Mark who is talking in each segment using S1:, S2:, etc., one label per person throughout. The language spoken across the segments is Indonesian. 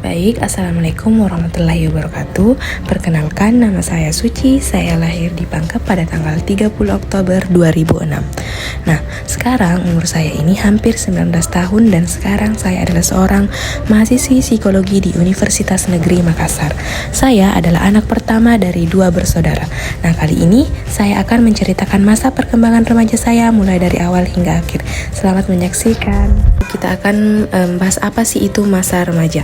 S1: Baik, Assalamualaikum warahmatullahi wabarakatuh. Perkenalkan, nama saya Suci. Saya lahir di Pangkep pada tanggal 30 Oktober 2006. Nah, sekarang umur saya ini hampir 19 tahun dan sekarang saya adalah seorang mahasiswi psikologi di Universitas Negeri Makassar. Saya adalah anak pertama dari 2 bersaudara. Nah, kali ini saya akan menceritakan masa perkembangan remaja saya mulai dari awal hingga akhir. Selamat menyaksikan. Kita akan bahas apa sih itu masa remaja.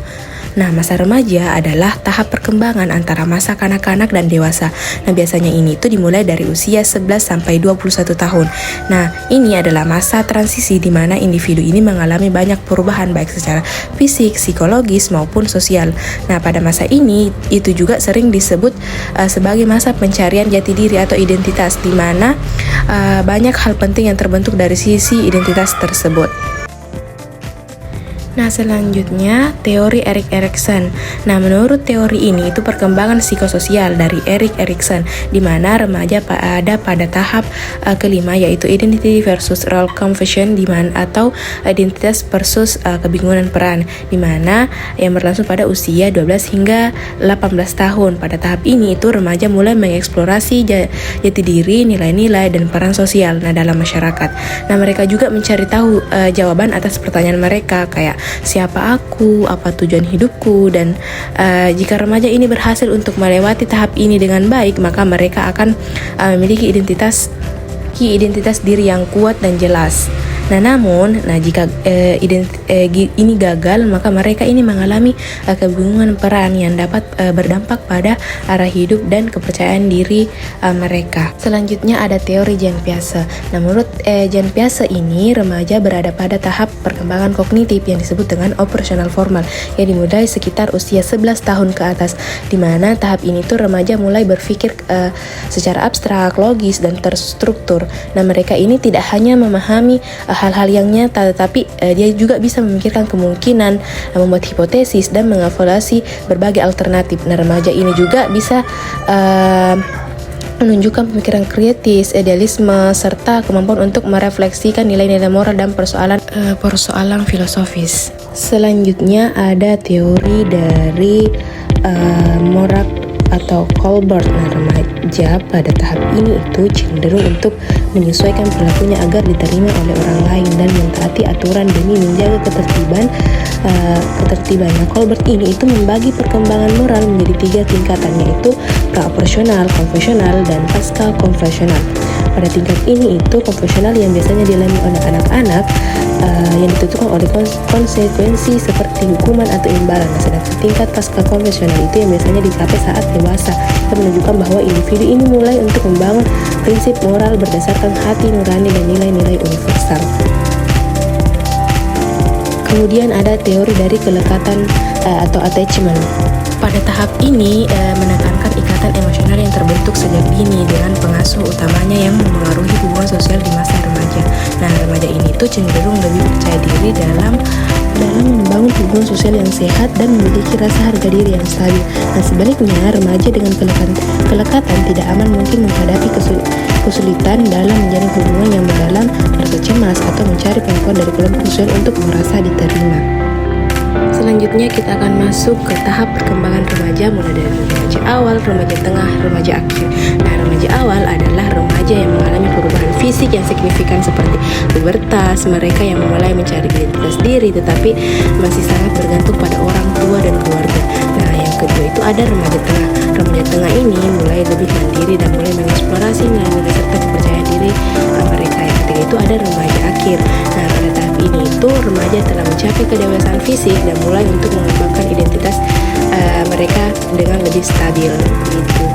S1: Nah, masa remaja adalah tahap perkembangan antara masa kanak-kanak dan dewasa. Nah, biasanya ini tuh dimulai dari usia 11 sampai 21 tahun. Nah, ini adalah masa transisi di mana individu ini mengalami banyak perubahan baik secara fisik, psikologis maupun sosial. Nah, pada masa ini itu juga sering disebut sebagai masa pencarian jati diri atau identitas, di mana banyak hal penting yang terbentuk dari sisi identitas tersebut. Nah, selanjutnya teori Erik Erikson. Nah, menurut teori ini itu perkembangan psikososial dari Erik Erikson, di mana remaja ada pada tahap kelima, yaitu identity versus role confusion, di mana atau identitas versus kebingungan peran, di mana yang berlangsung pada usia 12 hingga 18 tahun. Pada tahap ini itu remaja mulai mengeksplorasi jati diri, nilai-nilai dan peran sosial dalam masyarakat. Nah, mereka juga mencari tahu jawaban atas pertanyaan mereka kayak siapa aku, apa tujuan hidupku, dan jika remaja ini berhasil untuk melewati tahap ini dengan baik, maka mereka akan memiliki identitas diri yang kuat dan jelas. Nah, namun jika ini gagal, maka mereka ini mengalami kebingungan peran yang dapat berdampak pada arah hidup dan kepercayaan diri mereka. Selanjutnya ada teori Jean Piaget. Nah, menurut Jean Piaget ini remaja berada pada tahap perkembangan kognitif yang disebut dengan operasional formal, yang dimulai sekitar usia 11 tahun ke atas, di mana tahap ini tuh remaja mulai berpikir secara abstrak, logis, dan terstruktur. Nah, mereka ini tidak hanya memahami hal-hal yang nyata, tetapi dia juga bisa memikirkan kemungkinan, membuat hipotesis, dan mengevaluasi berbagai alternatif. Nah, remaja ini juga bisa menunjukkan pemikiran kritis, idealisme, serta kemampuan untuk merefleksikan nilai-nilai moral dan persoalan filosofis. Selanjutnya ada teori dari Morak atau Colbert. Nah, remaja pada tahap ini itu cenderung untuk menyesuaikan perilakunya agar diterima oleh orang lain dan mentaati aturan demi menjaga ketertiban. Nah, Colbert ini itu membagi perkembangan moral menjadi 3 tingkatan, yaitu pra-operasional, konvensional, dan pasca-konvensional. Pada tingkat ini itu konvensional yang biasanya dialami oleh anak-anak yang ditentukan oleh konsekuensi seperti hukuman atau imbalan. Nah, sedangkan tingkat pasca konvensional itu yang biasanya dicapai saat dewasa, yang menunjukkan bahwa individu ini mulai untuk membangun prinsip moral berdasarkan hati nurani dan nilai-nilai universal. Kemudian ada teori dari kelekatan atau attachment. Pada tahap ini menekankan ikatan emosional yang terbentuk sejak dini dengan pengasuh utamanya yang memengaruhi hubungan sosial di masa remaja. Nah, remaja ini tuh cenderung lebih percaya diri dalam membangun hubungan sosial yang sehat dan memiliki rasa harga diri yang stabil. Nah, sebaliknya remaja dengan kelekatan tidak aman mungkin menghadapi kesulitan dalam menjalin hubungan yang mendalam, merasa cemas, atau mencari pengakuan dari kelompok sosial untuk merasa diterima. Selanjutnya kita akan masuk ke tahap perkembangan remaja, mulai dari remaja awal, remaja tengah, remaja akhir. Nah, remaja awal adalah remaja yang mengalami perubahan fisik yang signifikan seperti pubertas, mereka yang mulai mencari identitas diri tetapi masih sangat bergantung pada orang tua dan keluarga. Nah, yang kedua itu ada remaja tengah. Remaja tengah ini mulai lebih mandiri dan mulai mengeksplorasi nilai-nilai serta kepercayaan diri mereka. Yang ketiga itu ada remaja akhir. Nah, pada tahap ini itu remaja telah mencapai kedewasaan fisik dan mulai untuk mengembangkan identitas mereka dengan lebih stabil gitu.